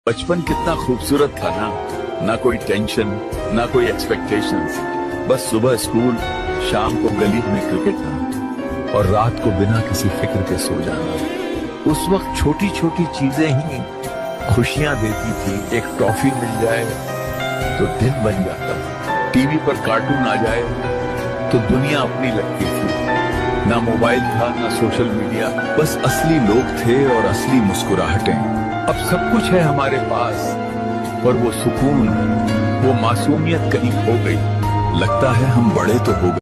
बचपन कितना खूबसूरत था ना कोई टेंशन, ना कोई एक्सपेक्टेशंस। बस सुबह स्कूल, शाम को गली में क्रिकेट और रात को बिना किसी फिक्र के सो जाना। उस वक्त छोटी छोटी चीजें ही खुशियां देती थी। एक टॉफी मिल जाए तो दिन बन जाता, टीवी पर कार्टून आ जाए तो दुनिया अपनी लगती थी। ना मोबाइल था, ना सोशल मीडिया, बस असली लोग थे और असली मुस्कुराहटें। अब सब कुछ है हमारे पास, पर वो सुकून, वो मासूमियत कहीं खो गई। लगता है हम बड़े तो हो गए।